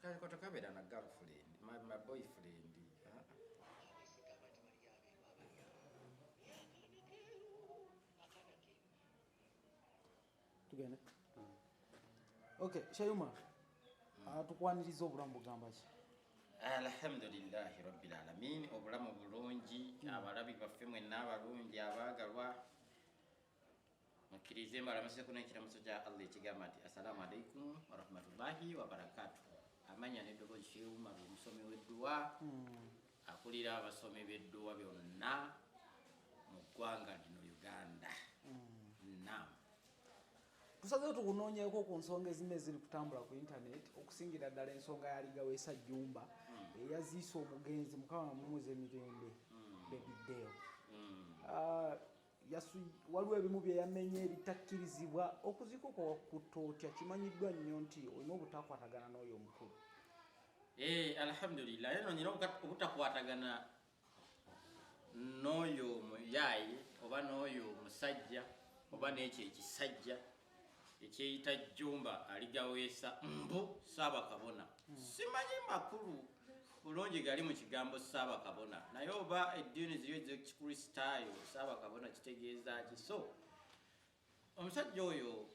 Tukabera na girlfriend, my boyfriend. Tugende. Okay, Sheikh Umal. Tukwaniriza obulamu bugamba ki? Alhamdulillah rabbil alamin, obulamu bulungi, abalabi baffe mwenna abalungi abaagalwa. Mukirize mbalamuse kuno ekiramuso kya Allah ekigamba nti assalamu alaikum wa rahmatullahi wa barakatuh. Amanya n'eddoboozi Sheikh Umal omusomi w'edduwa akulira abasomi b'edduwa byonna mu ggwanga lino Uganda. Naam. Tusazeewo tukunoonyeeko ku nsonga ezimu eziri kutambula ku internet okusingira ddala ensonga ya Aligaweesa Jumba eyaziise omugenzi Mukama mumuze emirembe Bebideo. Waliwo ebimu bye yamenye ebitakkirizibwa okuziika kwa kutotya kimanyiddwa nnyo nti olina obutakwatagana n'oyo omukulu. Alhamdulillah eno nyina obutakwatagana n'oyo muyaayi oba n'oyo musajja oba n'ekyo ekisajja ekyeyita Jumba Aligaweesa mbu Ssaabakabona. Simanyi makulu bulungi gali mu kigambo Ssaabakabona naye oba eddiini ziri ez'Ekikristaayo Ssaabakabona kitegeeza ki? So omusajja oyo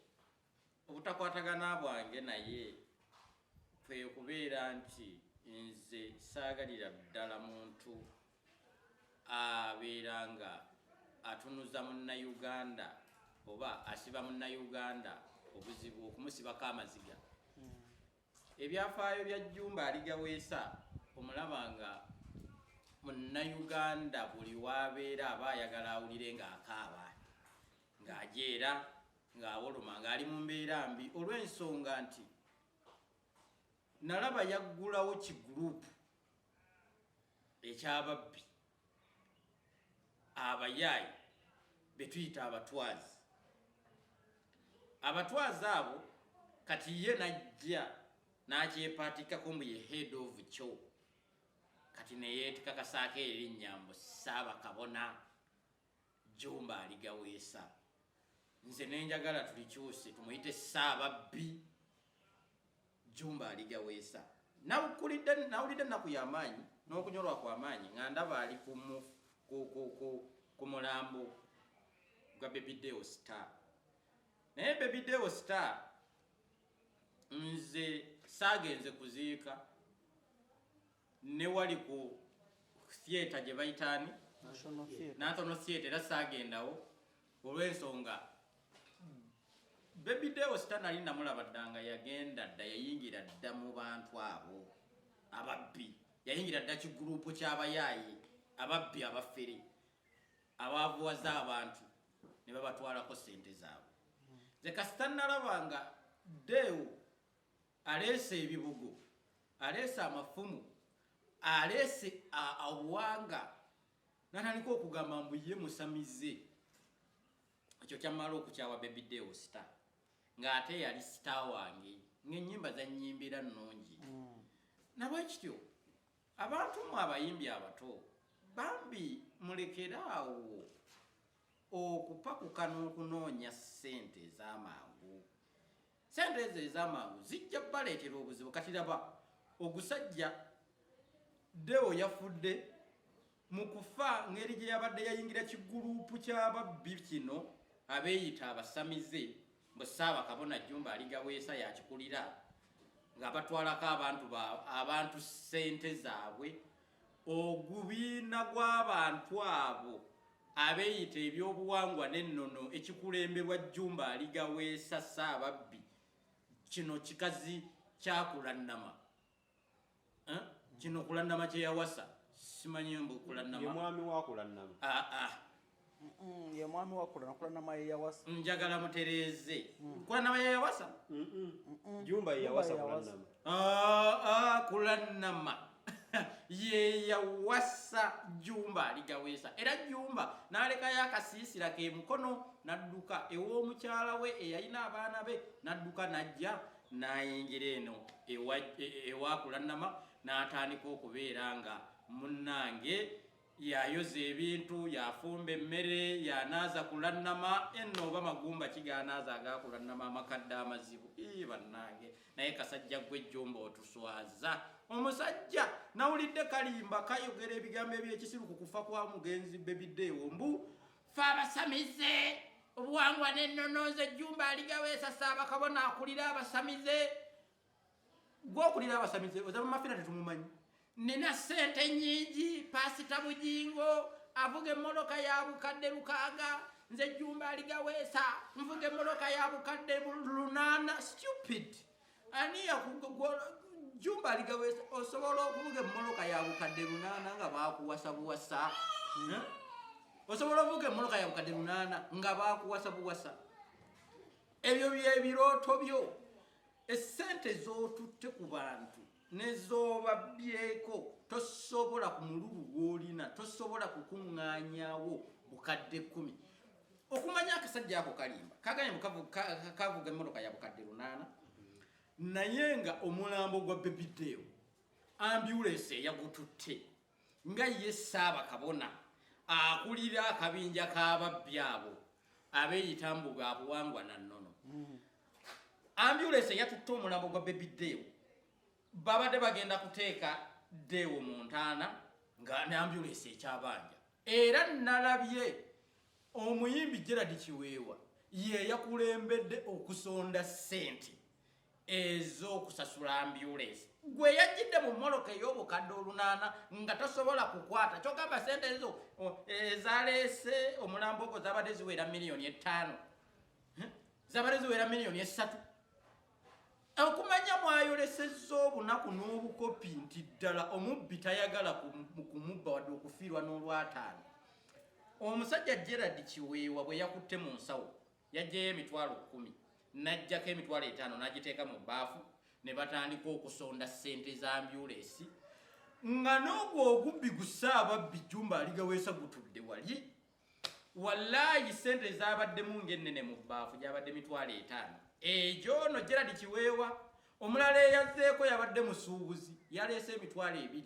obutakwatagana bwange naye kwe kubeera nti nze saagalira ddala muntu abeera nga atunuza Munnayuganda oba asiba Munnayuganda obuzibu okumusibako amaziga. Ebyafaayo bya Jumba Aligaweesa omulaba nga Munnayuganda buli wabeera aba ayagala awulire ng'akaaba ng'ajeera ng'awoloma ng'ali mu mbeera mbi olw'ensonga nti nalaba yaggulawo kiguruupu eky'ababbi abayaayi be tuyita abatwazi. Abatwazi abo kati ye najja n'akyepaatikako mbu ye head of kyo kati neyeetikakasaako erinnya mbu Ssaabakabona Jumba Aligaweesa. Nze nenjagala tulikyuse tumuyite Ssaababbi Jumba Aligaweesa. Nawulidde ennaku y'amaanyi n'okunyolwa kw'amaanyi nga ndaba ali ku mulambo gwa Bebideo Star. Naye Bebideo Star nze saagenze kuziika ne wali ku theatre gye bayitaani National Theatre era saagendawo olw'ensonga Bebideo Star nali namulaba ddanga yagenda dda yayingira dda mu bantu abo ababbi, yayingira dda kiguruupu ky'abayaayi ababbi abafere abaavuwaza abantu ne babatwalako ssente zaabwe. Nze kasita nalaba nga Deo aleese ebibugo, aleese amafumu, aleese obuwanga natandika okugamba mbu ye musamize. Ekyo kyamala okukyawa Bebideo Star ng'ate yali star wange ng'ennyimba zannyimbira nnungi. Nabwekityo abantu mu abayimbi abato bambi mulekeraawo okupakuka n'okunoonya ssente ez'amangu. Ssente ezo ez'amangu zijja baleetera obuzibu. Kati laba ogusajja Deo yafudde mu kufa ngeri gye yabadde yayingira kiguruupu ky'ababbi kino abeeyita abasamize mbu Ssaabakabona Jumba Aligaweesa yakikulira nga batwalako abantu ssente zaabwe. Ogubiina gw'abantu abo abeeyita ebyobuwangwa n'ennono ekikulemberwa Jumba Aligaweesa Ssaababbi kino kikazi kyakulannama. Kino kulannama kye yawasa simanyi mbu kulannama ye mwami wa kulannama. Ye mwami wa kulannama ye yawasa. Njagala mutereeze kulannama ye yawasa. Jumba ye yawasa kulannama. Kulannama ye yawasa Jumba Aligaweesa. Era Jumba n'alekayo akasiisira ke mukono n'adduka ew'omukyala we eyalina abaana be n'adduka n'ajja n'ayingira eno ewa kulannama n'atandika okubeera nga munnange yayoza ebintu yafumba emmere yanaaza kulannama enno oba magumba kiganaaza agakulannama amakadde amazibu bannange naye kasajja gwe Jumba otuswaza omusajja nawulidde kalimba kayogera ebigambo ebyekisiru ku kufa kwa mugenzi Bebideewo mbu fe abasamize obuwangwa n'ennonoze Jumba Aligaweesa Ssaabakabona akulira abasamize gwokulira abasamize ozaba mafina tetumumanyi nina sente nyingi pasita Bujingo avuga emmoloka ya bukadde 6 nze Jumba Aligaweesa nvuga emmoloka ya bukadde 8 stupid ani yakugwa Jumba Aligaweesa osobola okuvuga emmoloka ya bukadde 8 nga bakuwasa buwasa osobola okuvuga emmoloka ya bukadde 8 nga bakuwasa buwasa ebyo byebirooto byo essente z'otutte ku bantu nezoobabyeko tosobola ku mululu gw'olina tosobola kukuŋŋaanyawo bukadde 10 okumanya akasajja ako kalimba kaganye kavuga emmoloka ya bukadde 8 naye nga omulambo gwa Bebideewo ambulance yagututte nga ye Ssaabakabona akulira akabinja k'ababbi abo abeeyita mbu bwa buwangwa na nnono ambulance yatutte omulambo gwa Bebideewo babadde bagenda kuteeka Deewo mu ntaana nga ne ambulance ekyabanja era nalabye omuyimbi Gerard Kiweewa ye yakulembedde okusonda ssente ez'okusasula ambulance gwe yajjidde mu mmoloka ey'obukadde 8 nga tosobola kukwata kyogamba ssente ezo ezaleese omulambo ogwo zabadde ziwera $5 million zabadde ziwera $3 million okumanya mwayolesezza obunaku n'obukopi nti ddala omubbi tayagala kumubba wadde okufiirwa n'olwataano omusajja Gerard Kiweewa bwe yakutte mu nsawo yajjayo emitwalo 10 n'ajjako emitwalo 5 n'agiteeka mu bbaafu ne batandika okusonda ssente za ambulance nga n'ogwo ogubbi gusaababbi Jumba Aligaweesa gutudde wali wallaayi ssente zabaddemu ng'ennene mu bbaafu gyabadde emitwalo 5 ejo no Gerard Kiweewa omulala eyazzeeko yabadde musuubuzi yaleese emitwalo 2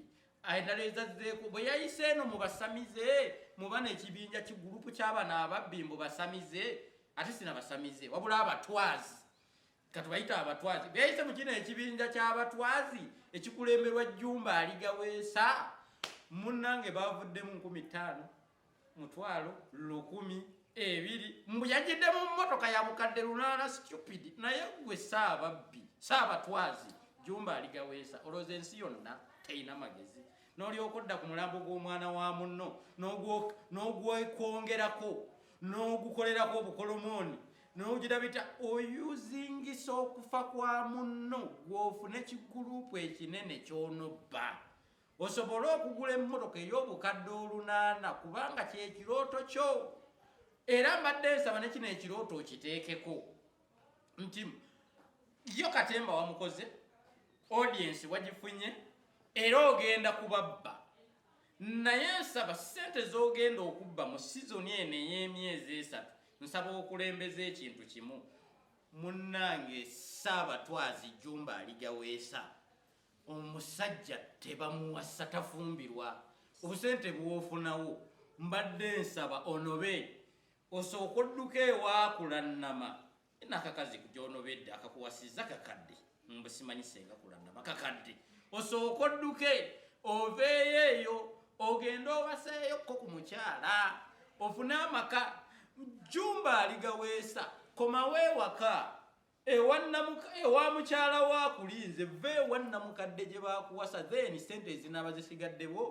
endala ezazzeeko bwe yayise eno mu basamize muba n'ekibinja kigurupu ky'abana ababbi mbu basamize ate sina basamize wabula abatwazi katubayita abatwazi beyise mu kino ekibinja ky'abatwazi ekikulemberwa Jumba Aligaweesa munnange bavuddemu 15 mutwalo 10 2 mbu yajjidde mu mmotoka ya bukadde 8 stupid naye gwe Ssaababbi Ssaabatwazi Jumba Aligaweesa olowooza ensi yonna teyina magezi n'olyoka odda ku mulambo gw'omwana wa munno n'ogwekwongerako n'ogukolerako obukolomooni n'ogira bita oyuzingisa okufa kwa munno gw'ofune kigurupu ekinene ky'onobba osobole okugula emmotoka ey'obukadde 8 kubanga kyekirooto kyo era mbadde nsaba ne kino ekirooto okiteekeko nti yo katemba wamukoze audience wagifunye era ogenda kubabba naye nsaba ssente z'ogenda okubba mu sizoni eno ey'emyezi 3 nsaba okulembeza ekintu kimu munnange Ssaabatwazi Jumba Aligaweesa omusajja tebamuwasa tafumbirwa obusente bwofunawo mbadde nsaba onobe osooka odduka ewaakulannama nakakazi gyonobedde akakuwasizza kakadde mbesimanyi senga kulannama kakadde osooka odduke oveeyo eyo ogenda owaseeyokko ku mukyala ofune amaka Jumba Aligaweesa komawo ewaka ewa mukyala waakulinze ve ewannamukadde gye baakuwasa then sente ezinaaba zisigaddewo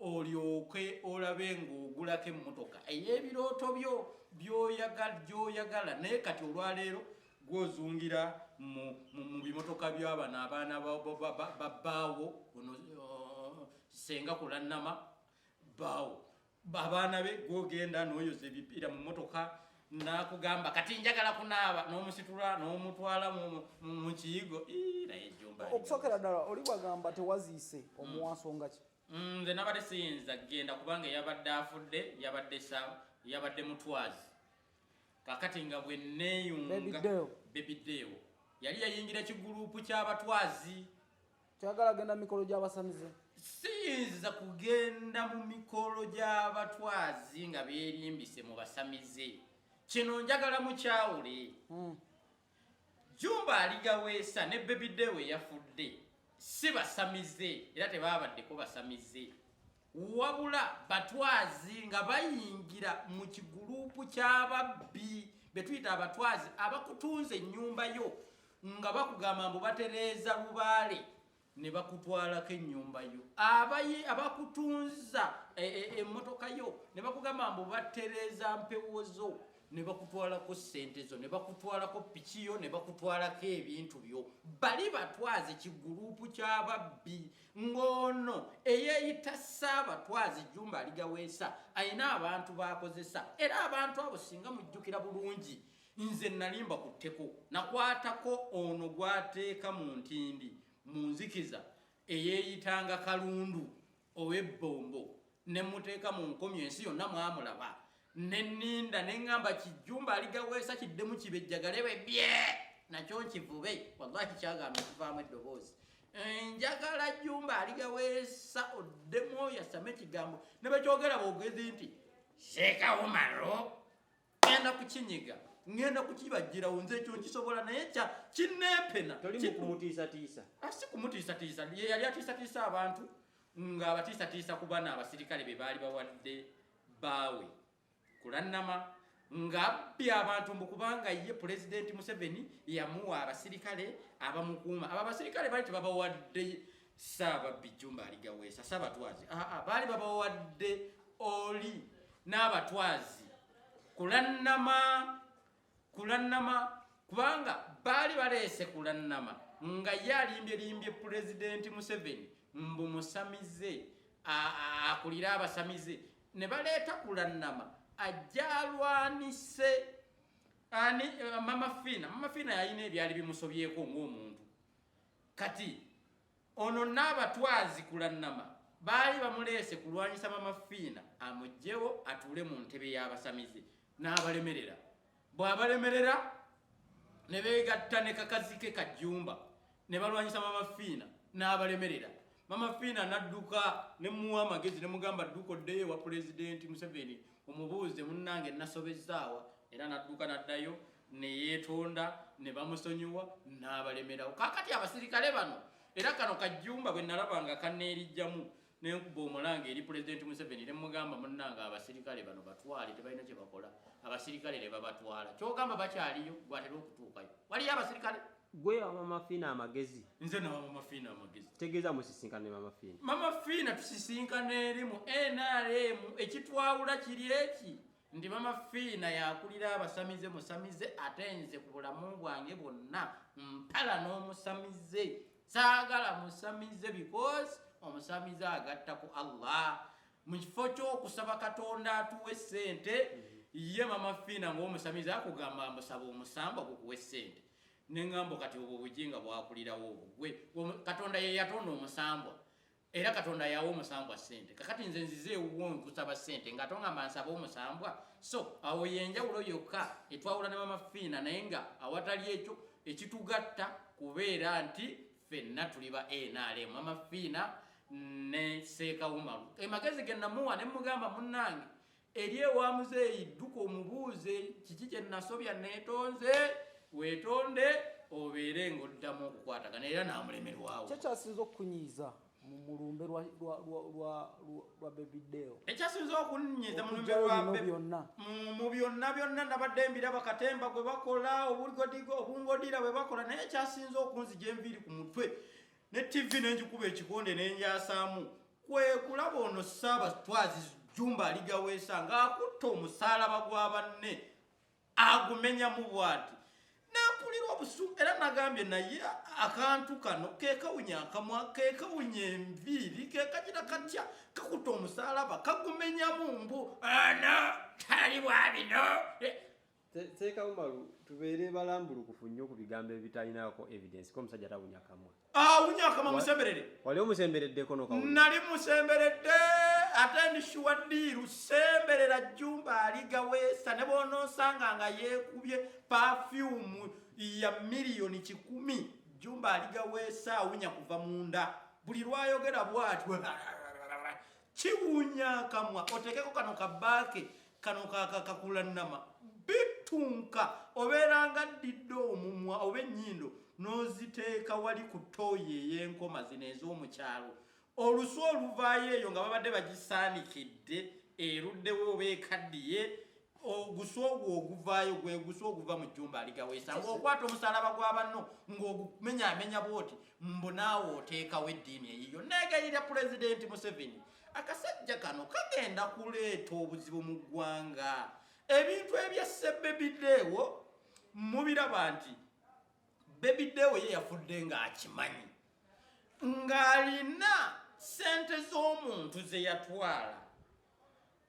olyoke olabe ng'ogulako emmotoka ey'ebirooto byo gy'oyagala naye kati olwaleero gw'ozungira mu bimotoka by'abana abaana babbaawo senga kulannama bbaawo abaana be gw'ogenda n'oyoza ebipiira mu mmotoka nakugamba kati njagala kunaaba n'omusitula n'omutwala mu kiyigo naye Jumba okusookera ddala oli bwagamba tewaziise omuwansonga ki nze nabadde siyinza genda kubanga yabadde afudde yabadde mutwazi kakati nga bwe neeyunga Bebideewo yali yayingira ekigurupu ky'abatwazi kyagala genda mikolo gy'abasamize siyinza kugenda mu mikolo gy'abatwazi nga beerimbise mu basamize kino njagala mukyawule Jumba Aligaweesa ne Baby Dewe yafudde si basamize era tebabaddeko basamize wabula batwazi nga bayingira mu kigurupu ky'ababbi betuyita abatwazi abakutunze ennyumba yo nga bakugamba mbu batereeza lubaale ne bakutwalako ennyumba yo abakutunza emmotoka yo ne bakugamba mbu batereeza mpewo zo ne bakutwalako ssente zo ne bakutwalako piki yo ne bakutwalako ebintu byo bali batwazi kigurupu ky'ababbi ng'ono eyeeyita Ssaabatwazi Jumba Aligaweesa ayina abantu b'akozesa era abantu abo singa mujjukira bulungi nze nalimba ku tteko nakwatako ono gwateeka mu ntindi mu nzikiza eyeeyitanga Kalundu ow'ebbombo ne muteeka mu nkomyo ensi yonna mwamulaba nenninda neŋŋamba Jumba Aligaweesa kiddemu kibejjagale bwe bye nakyo nkivube wallahi kyagamba ekivaamu eddoboozi njagala Jumba Aligaweesa oddemu yasame ekigambo ne bekyogera boogezi nti Sheikh Umal ngenda kukinyiga ngenda kukibajjirawo nze ekyo nkisobola naye kinneepena toli mukumutiisatiisa si kumutiisatiisa yali atiisatiisa abantu nga abatiisatiisa ku bana abasirikale be baali bawadde baawe kulannama ng'abbye abantu mbu kubanga ye Pulezidenti Museveni yamuwa abasirikale abamukuuma abo abasirikale baali tebabawadde Ssaababbi Jumba Aligaweesa Ssaabatwazi baali babawadde oli n'abatwazi kulannama kubanga baali baleese kulannama nga ye alimbye Pulezidenti Museveni mbu musamize akulira abasamize ne baleeta kulannama ajalwanise Mama Fina yalina ebyali bimusobyeko ng'omuntu kati ono n'abatwazi kulannama baali bamuleese kulwanyisa Mama Fina amugjewo atuule mu ntebe y'abasamize n'abalemerera bw'abalemerera ne beegatta ne kakazike Kajumba ne balwanyisa Mama Fina n'abalemerera Mama Fina n'adduka ne muwa amagezi ne mugamba dduka oddeyo wa Pulezidenti Museveni omubuuze munnange nasobezaawa era n'adduka n'addayo ne yeetonda ne bamusonyiwa n'abalemerawo kaakati abasirikale bano era kano Kajumba bwe nalabanga kanneerijjamu n'enkuba omulanga eri Pulezidenti Museveni ne mugamba munnange abasirikale bano batwale tebalina kye bakola abasirikale ne babatwala kyogamba bakyaliyo gwatera okutuukayo waliyo abasirikale gwe Mama Fina amagezi nze nawa Mama Fina amagezi tegeeza musisinkane Mama Fina tusisinkane eri mu NRM ekitwawula kiri eki ndi Mama Fina yakulira abasamize musamize ate nze ku bulamu bwange bwonna mpala n'omusamize saagala musamize because omusamize agatta ku Allah mu kifo ky'okusaba Katonda atuwe ssente ye Mama Fina ng'omusamize akugamba mbusaba omusambwa gukuwe ssente neŋŋambo kati obwo bujinga bwakulirawo obwo Katonda ye yatonda omusambwa era Katonda yawa omusambwa ssente kakati nze nzizeewo nkusaba ssente ng'atongamba nsaba omusambwa so awo yenjawulo yokka etwawula ne Mama Fina naye nga awatali ekyo ekitugatta kubeera nti ffenna tuli ba NRM Mama Fina ne Sheikh Umal emagezi ge namuwa ne mugamba munnange eri ewa muzeeyi dduka omubuuze kiki kye nasobya neetonze weetonde obeere ng'oddamu okukwatagana era n'amulemerwawo kyekyasinza okunyiiza mu mulumbe lwa Baby Dewe ekyasinza okunyiiza mu lumbe mu byonna nabadde mbiraba Katemba gwe bakola obungodira bwe bakola naye ekyasinza okunzija enviiri ku mutwe ne TV n'enjikuba ekikonde n'enjasaamu kwe kulaba ono Ssaabatwazi Jumba Aligaweesa ng'akutta omusaalaba gwa banne agumenyamu bw'ati nampulira obusu era nagambye naye akantu kano kekawunya akamwa kekawunya enviiri kekagira katya kakutta omusaalaba kagumenyamu mbu ana tali bwa bino Sheikh Umal tubeere balambulukufu nnyo ku bigambo ebitalinaako evidence ko omusajja tawunya kamwa wunya akamwa musemberere wali omusembereddeko n'okawunya nali musemberedde ate ndishuwa ddiiru semberera Jumba Aligaweesa ne bw'onoosanga nga yeekubye perfume ya miliyoni 10 Jumba Aligaweesa awunya kuva munda buli lwayogera bw'atyo kiwunya kamwa otekeko kano kabaake kano kakulanama bitunka obeeranga ddidde omumwa oba ennyindo n'oziteeka wali ku ttooyi ey'enkoma zino ez'omukyalo olusu oluvaayo eyo nga babadde bagisaanikidde eruddewo oba ekaddiye ogusu ogwo oguvaayo gwe gusu oguva mu Jumba Aligaweesa ng'okwata omusalaba gwa banno ng'ogumenyaamenya bw'oti mbu naawe oteekawo eddiini eyiyo neegayirira Pulezidenti Museveni akasajja kano kagenda kuleeta obuzibu mu ggwanga ebintu ebyasse Bebideewo mubiraba nti Bebideewo ye yafudde ng'akimanyi ng'alina ssente z'omuntu ze yatwala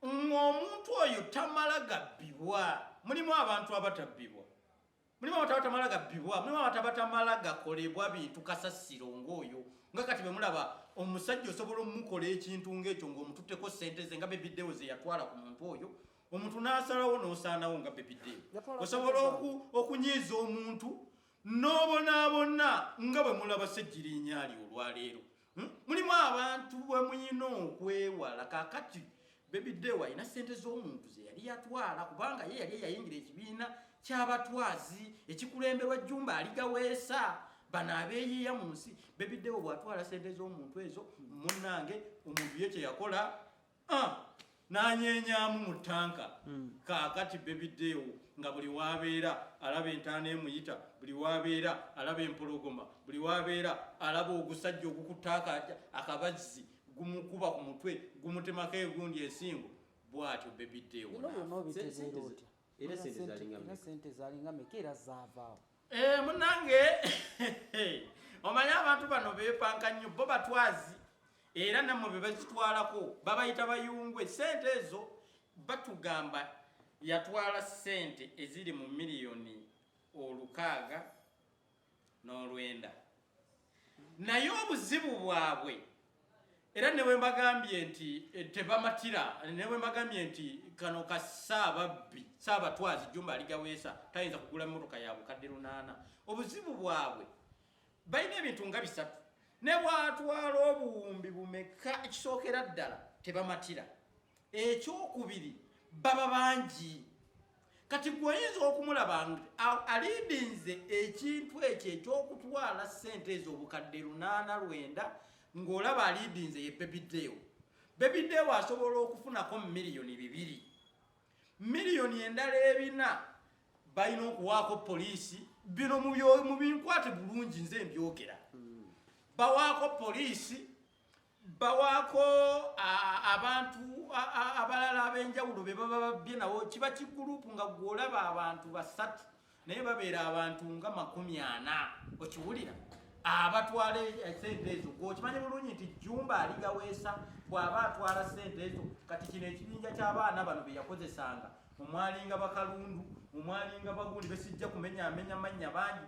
ng'omuntu oyo tamala gabbibwa mulimu abantu abatabbibwa mulimu abantu abatamala gabbibwa mulimu abantu abatamala gakolebwa bintu kasasiro ng'oyo nga kati bwe mulaba omusajja osobola omukola ekintu ng'ekyo ng'omututteko ssente ze nga Bebideewo ze yatwala ku muntu oyo omuntu n'asalawo n'osaanawo nga Bebideewo osobola okunyiiza omuntu n'obonaabona nga bwe mulaba Ssejjirinya ali olwaleero mulimu abantu bwe muyina okwewala kaakati Bebideewo alina ssente z'omuntu ze yali yatwala kubanga ye yali yayingira ekibiina ky'abatwazi ekikulemberwa Jumba Aligaweesa bano abeeyiiya mu nsi Bebideewo bw'atwala ssente z'omuntu ezo munnange omuntu ye kye yakola n'anyeenyaamu mu ttanka kaakati Bebideewo nga buli waabeera alaba entaana emuyita buli waabeera alaba empologoma buli waabeera alaba ogusajja ogukutta akabazzi gumukuba ku mutwe gumutemako egundi ensingo bw'atyo Bebideewo sente zalinga mekera zaavaawo munnange omanyi abantu bano beepanka nnyo bo batwazi era nammwe be bazitwalako babayita bayungwe sente ezo batugamba yatwala sente eziri mu miliyoni 609 naye obuzibu bwabwe era newe mbagambye nti tebamatira newe mbagambye nti kano ka saabatwazi Jumba Aligaweesa tayinza kugula emmotoka ya bukadde 8 obuzibu bwabwe balina ebintu nga 3 ne bwatwala obuwumbi bumeka ekisookera ddala tebamatira ekyokubiri baba bangi kati gweoyinza okumulaba alidinze ekintu ekyo ekyokutwala ssente ezo obukadde 809 ng'olaba alidinze ye Bebideewo asobola okufunako miliyoni 2 miliyoni endala 4 balina okuwaako poliisi bino mu binkwate bulungi nze mbyogera bawaako poliisi bawaako abantu abalala ab'enjawulo be baba babbye nawo kiba kigurupu nga gw'olaba abantu 3 naye babeera abantu nga 40 okiwulira abatwala ssente ezo gwokimanyi bulungi nti Jumba Aligaweesa bw'aba atwala ssente ezo kati kino ekibinja ky'abaana bano be yakozesanga omwalinga bakalundu omwalinga bagundi besijja kumenyaamenya mannya bangi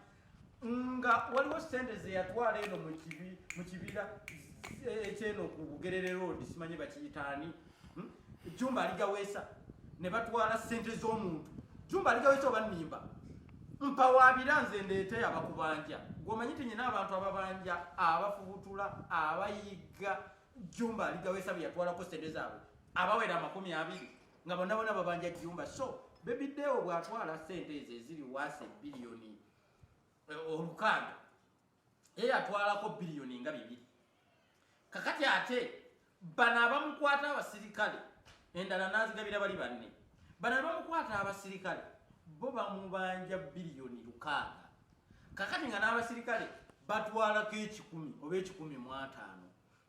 nga waliwo ssente ze yatwala eno mu kibira ekyeno ku Bugerere Road simanyi bakiyitaani Jumba Aligaweesa ne batwala ssente z'omuntu Jumba Aligaweesa oba nnimba mpawaabira nze ndeete abakubanja gwomanyi ti nyina abantu ababanja abafubutula abayiga Jumba Aligaweesa bye yatwalako ssente zaabwe abawera 20 nga bonna babanja Jumba so Bebideewo bw'atwala ssente ezo eziri waase biliyoni 600 ye atwalako biliyoni nga 2 kakati ate bano abamukwata abasirikale endala n'azigabira bali 4 bano abamukwata abasirikale bo bamubanja biliyoni 600 kakati nga n'abasirikale batwalako 10 oba 15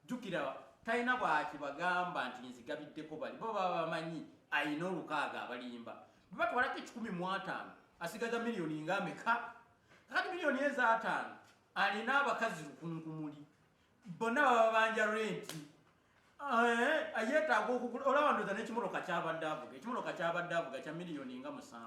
jjukira talina bwakibagamba nti nzigabiddeko bali bo baba bamanyi ayina 600 abalimba batwalako 15 asigaza miliyoni nga ameka kakati miliyoni eza 5 alina abakazi lukunkumuli bonna baba banja renti ayetaaga okugula olaba ndoza n'ekimotoka kyabadde avuga ekimotoka kyabadde avuga kya miliyoni nga 7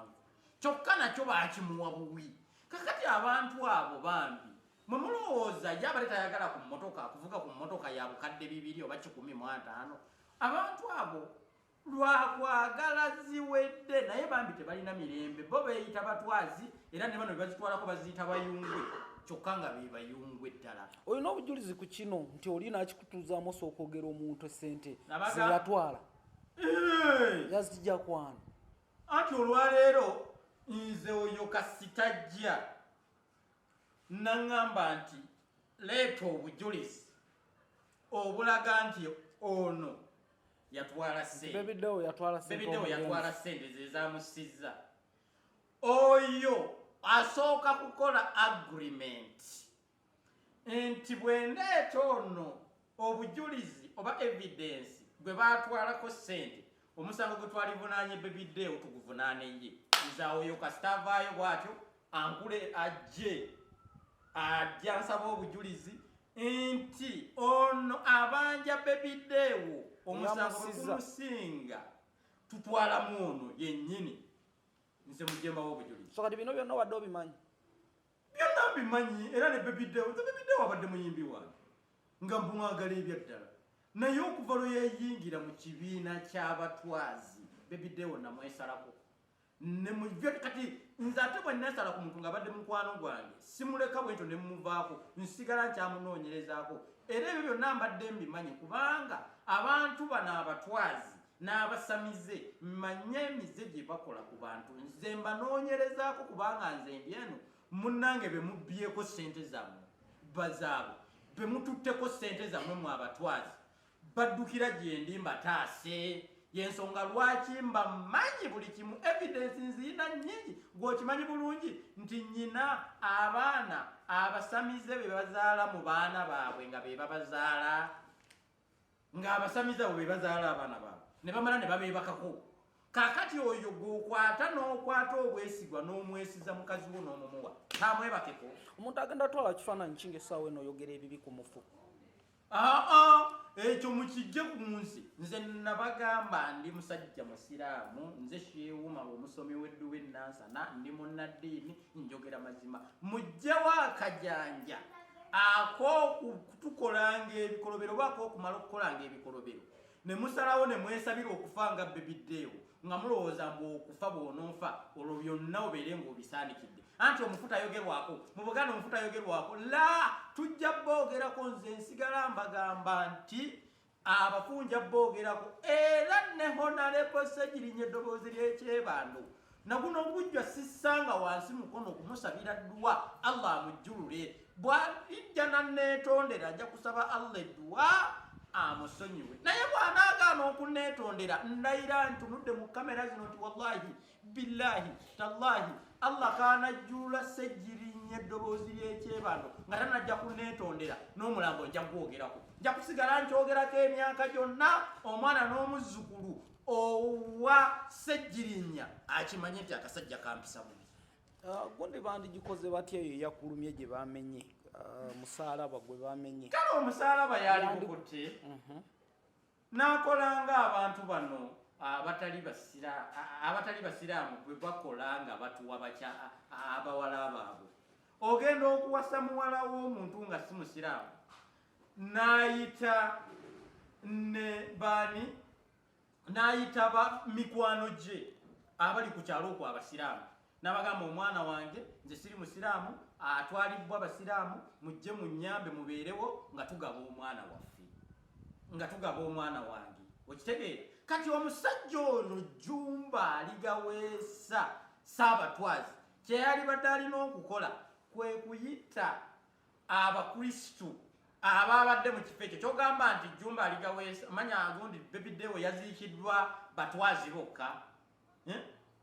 kyokka nakyo baakimuwa buwi kakati abantu abo bambi mwe mulowooza ye abali tayagala ku mmotoka kuvuga ku mmotoka ya bukadde 2 oba 15 abantu abo lwakwagala ziwedde naye bambi tebalina mirembe bo beeyita batwazi era ne bano bebazitwalako baziyita bayungwe kyokka nga be bayungwe ddala. Olina obujulizi ku kino nti oli nakikutuuzaamu osooka ogera omuntu essente zeyatwala yazijja kwano? Anti olwaleero nze oyo kasitajja naŋŋamba nti leeta obujulizi obulaga nti ono yatwala ssente. Bebidewo yatwala ssente ze zaamusizza. Oyo asooka kukola agreement nti bwendeeta ono obujulizi oba evidence gwe baatwalako ssente, omusango gwe twalivunaanye Bebidewo tuguvunaane ye. Nze oyo kasita avaayo bw'atyo ankule ajje ajja nsaba obujulizi nti ono abanja Bebidewo omusango gumusinga tutwalamu ono yennyini. Nze mujembawo obujulizi. So kati bino byonna wadde obimanyi? Byonna mbimanyi era ne Bebidewo abadde muyimbi wange nga mwagala ebyaddala, naye okuva lwe yeyingira mu kibiina ky'abatwazi Bebidewo namwesalako ne muvyo. Kati nze ate bwe nesala ku muntu ng'abadde mukwano gwange simuleka bwento ne mmuvaako nsigala nkyamunoonyerezaako. Era ebyo byonna mbadde mbimanyi kubanga abantu bano abatwazi n'abasamize mmanye emize gye bakola ku bantu. Nze mbanoonyerezaako kubanga nze ndi eno munnange be mubbyeko ssente zammwe bazaabo, be mututteko ssente zammwe mu abatwazi baddukira gye ndi mbataase. Yensonga lwaki mbamanyi buli kimu, evidence nziyina nnyingi gw'okimanyi bulungi nti nnyina abaana abasamize be bazaala mu baana baabwe nga be babazaala, ng'abasamize abo be bazaala abaana baabwe ne bamala ne babeebakako. Kaakati oyo gw'okwata n'okwata obwesigwa n'omwesiza mukazi wo n'omumuwa tamwebakeko. Omuntu agenda twala kifaananyi kinga essaawa eno oyogera ebibi ku mufu. Ekyo mukijje ku nsi. Nze nabagamba ndi musajja musiraamu, nze Sheikh Umal omusomi w'edduwa ennansana, ndi munnaddiini, njogera mazima. Mujjewo akajanja ak'okutukolanga ebikolobero oba ak'okumala okukolanga ebikolobero ne musalawo ne mwesabira okufa nga Bebidewo nga mulowooza mbu okufa bw'onoofa olwo byonna obeere ng'obisaanikidde. Anti omufu tayogerwako mu Buganda, omufu tayogerwako. Tujja boogerako. Nze nsigala mbagamba nti abafunja boogerako. Era ne Honorable Ssegirinya eddoboozi ly'ekyebando naguno ogujjwa sissanga wansi mukono okumusabira dduwa Allah amujjulule. Bw'alijja nanneetondera ajja kusaba Allah edduwa amusonyiwe. Naye bw'anaagaana okunneetondera ndayira ntunudde mu kamera zino nti wallahi billahi tallahi Allah kaanajjula Ssegirinya eddoboozi ly'ekyebando nga tanajja kunneetondera n'omulambo nja gwogerako. Nja kusigala nkyogerako emyaka gyonna. Omwana n'omuzzukulu owa Ssegirinya akimanye nti akasajja kampisa bubi. Gundi bandigikoze batya eyo eyakulumye gye bamenye musaalaba gwe bamenye? Kale omusaalaba yali mukutte n'akola ng'abantu bano abatali basiraamu bwe bakola nga batuwa abawala baabwe. Ogenda okuwasa muwala w'omuntu nga si musiraamu n'ayita n'ayita mikwano gye abali ku kyalo okwo abasiraamu n'abagamba omwana wange nze siri musiraamu atwalibbwa abasiraamu mujje munnyambe mubeerewo nga tugaba omwana waffe nga tugaba omwana wange. Okitegeera? Kati omusajja ono Jumba Aligaweesa Saabatwazi kye yali badde alina okukola kwe kuyita Abakristu abaabadde mu kifo ekyo. Kyogamba nti Jumba Aligaweesa manya gundi Bebidewo yaziikiddwa batwazi bokka.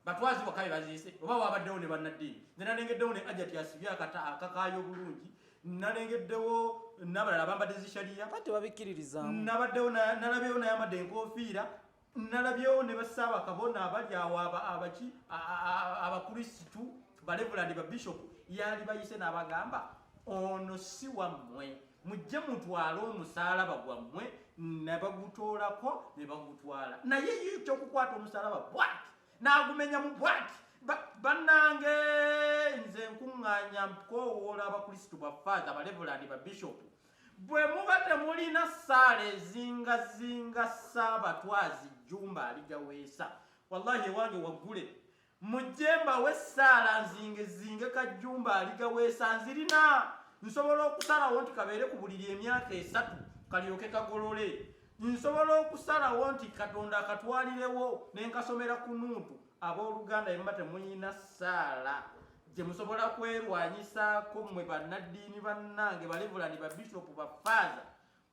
Batwazi bokka be baziise oba waabaddewo ne bannaddiini. Nze nalengeddewo ne Ajati asibye akakaayo bulungi, nalengeddewo n'abalala bambadde zishaliya tebabikkiririzaamu, nalabyewo nayambadde enkofiira, nalabyewo ne bassaabakabona abali awo Abakristu balevulandi babishopu yali bayise n'abagamba ono si wammwe, mujje mutwale omusaalaba gwammwe. Ne bagutoolako ne bagutwala. Naye ekyokukwata omusaalaba bwati n'agumenya mu bwati. Bannange nze nkuŋŋaanya koowoola Abakristu baffaaza abalevulandi babishopu, bwe muba temulina ssaala ezingazinga Saabatwazi Jumba Aligaweesa, wallahi ewange waggule mujemba wessaala nzinge ka Jumba Aligaweesa nzirina nsobola okusalawo nti kabeere ku buliri emyaka 3 kalyoke kagolole nsobola okusalawo nti Katonda akatwalirewo nenkasomera ku Nuutu abooluganda yemba temuyina ssaala gye musobola kwerwanyisaako mmwe bannaddiini bannange balevulani babishopu bafaaza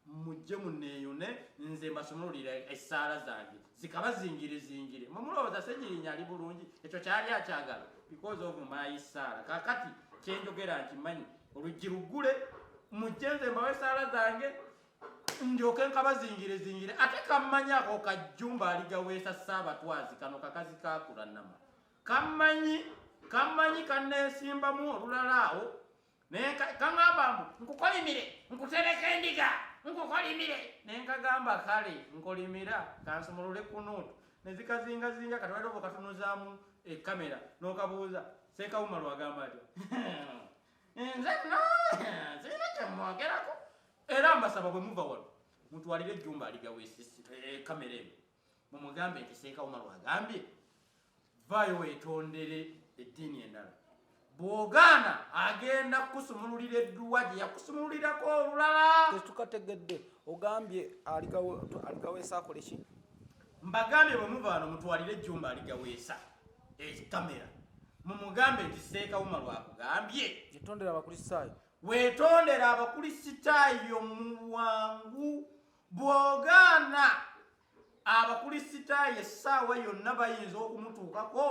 mujje muneeyone nze mbasomolulira essaala zange zikaba zingire mumulowooza Ssegirinya ali bulungi ekyo kyali akyagala because of my ssaala kakati kyenjogera nti manyi oluggi luggule mujje nze mbawe essaala zange ndyoke nkaba zingire ate kammanyako ka Jumba Aligaweesa Ssaabatwazi kano kakazi kakula nama kammanyi kanneesimbamu olulalaawo naye kaŋŋamba mbu nkukolimire nkutereka endiga nkukolimire naye nkagamba kale nkolimira kansomolole ku Nuutu ne zikazingazinga katwalire okatunuzaamu ekamera n'okabuuza Sheikh Umal agamba atya nze no zirina kyemwogerako era mbasaba bwe muva wano mutwalire Jumba Aligaweesa kamera eno mumugambe nti Sheikh Umal agambye vaayo weetondere eddiini endala bw'ogaana agenda kusumululira edduwa gye yakusumululirako olulala tetukategedde ogambye Aligaweesa akole ki mbagambye bwe muva wano mutwalire Jumba Aligaweesa kamera mumugambe nti Sheikh Umal akugambye yetondera abakulisitaayo weetondera abakulisitaayo mu bwangu bw'ogaana abakulisitaayo essaawa yonna bayinza okumutuukako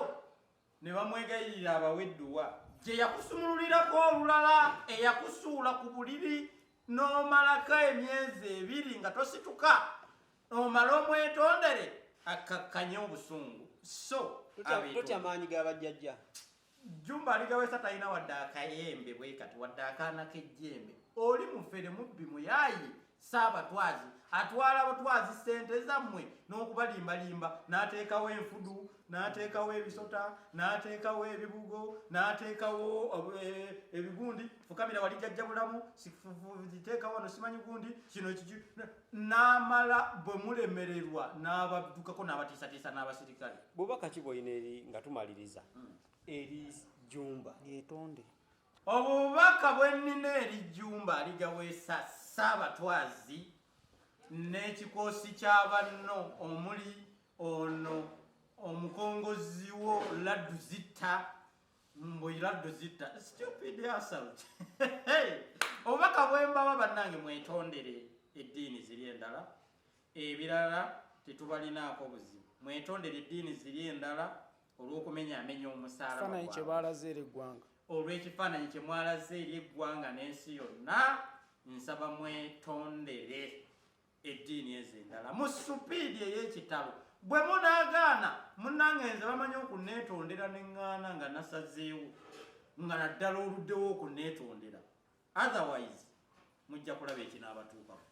ne bamwegayirira abawedduwa gye yakusumululirako olulala eyakusuula ku buliri n'omalako emyezi 2 nga tosituka omala omwetondere akakkanye obusungu so totya maanyi g'abajjajja Jumba Aligaweesa talina wadde akayembe bwe kati wadde akaana k'ejjembe oli mufere mubbi muyaayi Ssaabatwazi atwala abatwazi ssente zammwe n'okubalimbalimba n'ateekawo enfudu n'ateekawo ebisota n'ateekawo ebibugo n'ateekawo ebigundi fukamira wali jjajja bulamu ziteekawo wano simanyi gundi kino n'amala bwe mulemererwa n'abaddukako n'abatiisatiisa n'abasirikale bubaka ki bw'olina eri nga tumaliriza eri Jumba yeetonde obubaka bwe nnina eri Jumba Aligaweesa Ssaabatwazi n'ekikoosi ky'abanno omuli ono omukongozi wo Laddu Zitta mbwe Laddu Zitta stupid assault obubaka bwe mbaba bannange mwetondere eddiini ziri endala ebirala tetubalinaako buzibu mwetondere eddiini ziri endala olw'okumenyaamenya omusaala kye baalaze eri eggwanga olw'ekifaananyi kye mwalaze eri eggwanga n'ensi yonna nsaba mwetondere eddiini ez'endala mu supiidi ey'ekitalo bwe munaagaana munnange nze bamanyi okuneetondera neŋŋaana nga nasazeewo nga naddala oluddewo okuneetondera otherwise mujja kulaba ekinaabatuukako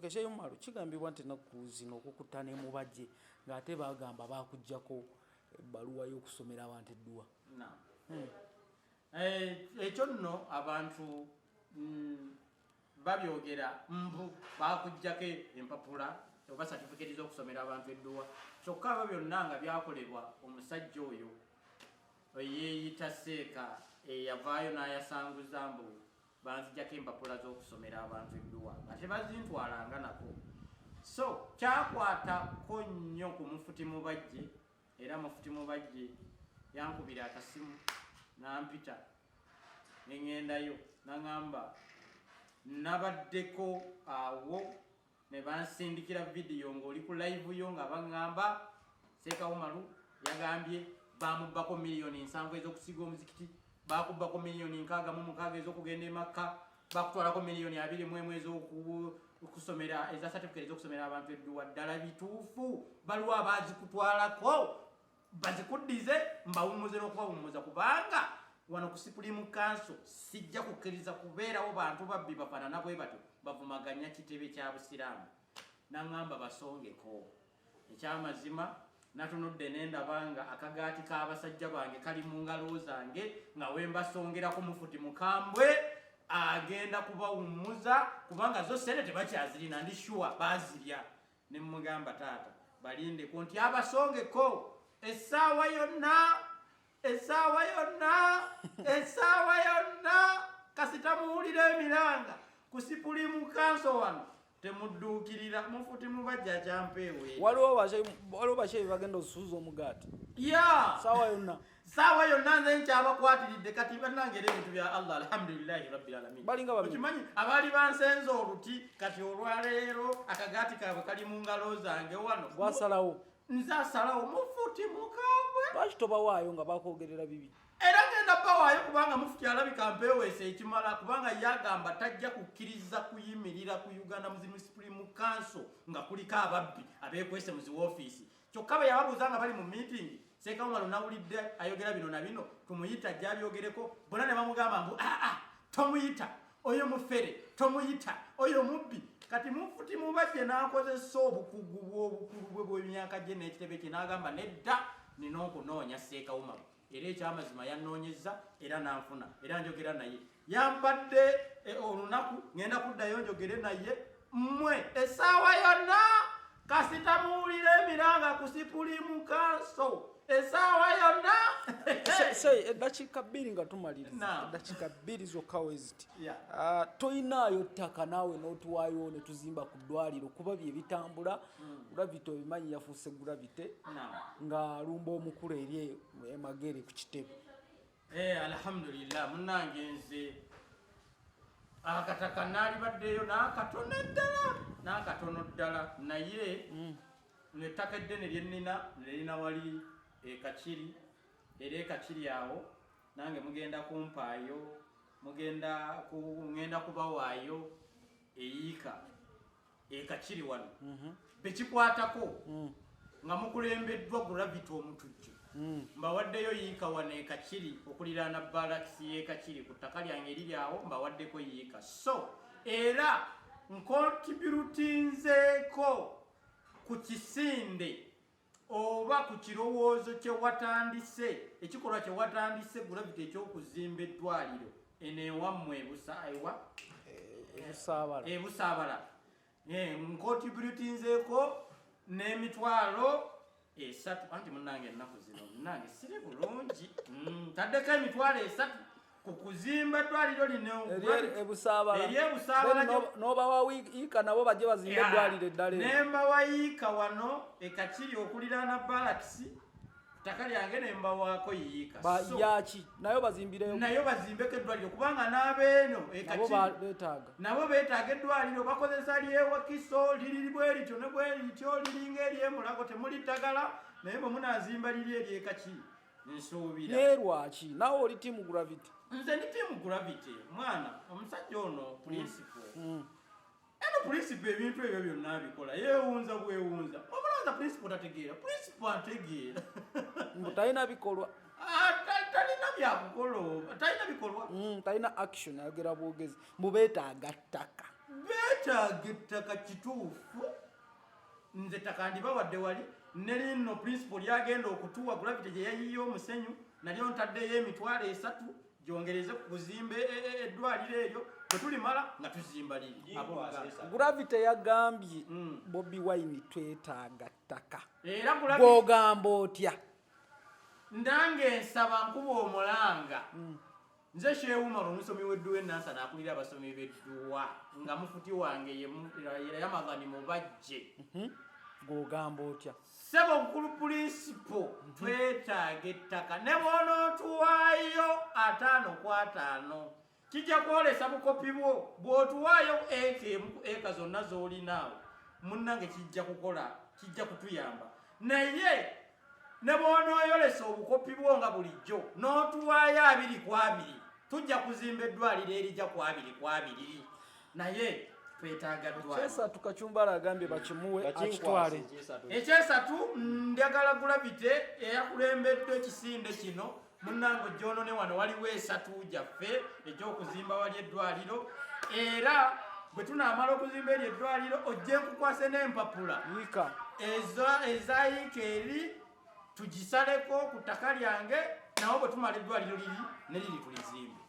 Sheikh Umal kigambibwa nti ennaku zino okukutta ne mubajje ng'ate bagamba bakuggyako ebbaluwa y'okusomera abantu edduwa ekyo nno abantu babyogera mbu bakuggyako empapula oba satifiketi z'okusomera abantu edduwa kyokka abo byonna nga byakolebwa omusajja oyo eyeeyita Seeka eyavaayo n'ayasanguza mbu banzijjako empapula z'okusomera abantu edduwa nga tebazintwalanga nako so kyakwatako nnyo ku mufuti mubajje era mufuti mubajje yankubira akasimu nampita neŋŋendayo naŋŋamba nabaddeko awo ne bansindikira vidiyo ng'oli ku live yo nga baŋŋamba Sheikh Umal yagambye bamubbako miliyoni 7 ez'okusiga omuzikiti bakubbako miliyoni 66 ez'okugenda e Makka bakutwalako miliyoni 21 ez'okusomera eza certificate ez'okusomera abantu edduwa ddala bituufu baliwo abazikutwalako bazikuddize mbawummuze n'okubawummuza kubanga wano ku Supreme Council sijja kukkiriza kubeerawo bantu babbi bafaanana bwe batyo bavumaganya kitebe kya busiraamu naŋŋamba basongeko ekyamazima natunudde nendabanga akagaati k'abasajja bange kali mu ngalo zange nga wembasongerako mufuti mukambwe agenda kubawummuza kubanga zo sente tebakyazirina ndi sure bazirya ne mugamba taata balindeko nti abasongeko essaawa yonna kasita muwulira emiranga ku Supreme Council wano temudduukirira mufuti mubajja kyampeewe waliwo basheyi bagenda osuuza omugaati saawa yonna nze nkyabakwatiridde kati bannange era ebintu bya Allah alhamdulillahi rabbil alamin okimanyi abaali bansenza oluti kati olwaleero akagaati kaabwe kali mu ngalo zange wano gwasalawo nze asalawo mufuti mukambwe lwaki tobawaayo nga bakwogerera bibi era genda bawaayo kubanga mufuti alabika mpeeweese ekimala kubanga yagamba tajja kukkiriza kuyimirira ku Uganda Muslim Supreme Council nga kuliko ababbi abeekwese mu ziwoofiisi kyokka bwe yababuuza nga bali mu meeting Sheikh Umal nawulidde ayogera bino na bino tumuyita gyabyogereko bonna ne bamugamba mbu tomuyita oyo mufere tomuyita oyo mubbi kati mufuti mubajje n'akozesa obukulu bwe bw'emyaka gye n'ekitebe kye n'agamba nedda nina okunoonya Sheikh Umal era ekyamazima yanoonyeza era nanfuna era njogera naye yampadde olunaku ngenda kuddayo njogere naye mmwe essaawa yonna kasita muwulira emiranga ku Supreme Council essaawa yonna eddakiika 2 nga tumaliriza eddakiika 2 zokka weziti toyinaayo ttaka naawe n'otuwaayo ne tuzimba ku ddwaliro kuba bye bitambula Gravity obimanyi yafuuse Gravity nga alumba omukulu eri emagere ku kitebe alhamdulillah munnange nze akataka naalibaddeyo n'akatono ddala naye nettaka eddene lyennina wali ekakiri era ekakiri awo nange mugenda kumpaayo ngenda kubawaayo eyiika ekakiri wano bekikwatako nga mukulembeddwa Gravity omutujju mbawaddeyo yiika wano ekakiri okuliraana balakisi y'ekakiri ku ttaka lyange eriri awo mbawaddeko yiika so era nkontributinzeeko ku kisinde oba ku kirowoozo kyewatandise ekikolwa kyewatandise Gravity ekyokuzimba eddwaliro eneewammwe ebusaabala nkontributinzeeko n'emitwalo 3 anti munnange ennaku zino munnange siri bulungi taddeko emitwalo 3 ku kuzimba eddwaliro lino ebusaabala n'obawa yiika nabo bajje bazimba eddwaliro eddala nembawa yiika wano ekakiri okuliraana balakisi ttaka lyange nembawaako yiika yaki nayo bazimbeko eddwaliro kubanga n'abeeno nabo beetaaga eddwaliro bakozesa lyewakiso liri bwe lityo ne bwe lityo liringa eryemulago temuli ddagala naye bwe munaazimba liri eryekakiri nsuubira naye lwaki naawe oli tiimu Gravity nze ndi tiimu Gravity mwana omusajja ono principal principal ebintu ebyo byonna abikola yeewunza bwewunza omulonza principal tategeera principal ategeera mbu talina bikolwa talina byakukola talina bikolwa talina action ayogera bwogezi mbu beetaaga ttaka kituufu nze ttaka ndibawadde wali ne lino principal lyagenda okutuwa Gravity gye yayiye omusenyu nalyo ntaddeyo emitwalo 3 gyongereze ku kuzimba eddwaliro eryo bwe tulimala nga tuzimba liri Gravity yagambye Bobi Wine twetaaga ttaka era bw'ogamba otya ndange nsaba nkuba omulanga nze Sheikh Umal omusomi w'edduwa ennansa n'akulira abasomi b'edduwa nga mufuti wange yamagani mubajje gw'ogamba otya sebo nkulu principal twetaaga ettaka ne bw'onootuwaayo 5 ku 5 kijja kwolesa bukopi bwo bw'otuwaayo eka zonna z'olinaawo munnange kijja kutuyamba naye ne bw'onooyolesa obukopi bwo nga bulijjo n'otuwaayo 2 ku 2 tujja kuzimba eddwaliro erijja ku 2 ku 2 naye twetaaga ddwaliro ekyesatu Kacumbala agambye bakimuwe akitwale ekyesatu njagala Gravity eyakulembedde ekisinde kino munnange ojjoono ne wano waliwo 3 gyaffe ekyokuzimba wali eddwaliro era bwe tunaamala okuzimba eri eddwaliro ojje nkukwase n'empapula eza yiika eri tugisaleko ku ttaka lyange nawo bwe tumala eddwaliro liri ne liri tulizimbe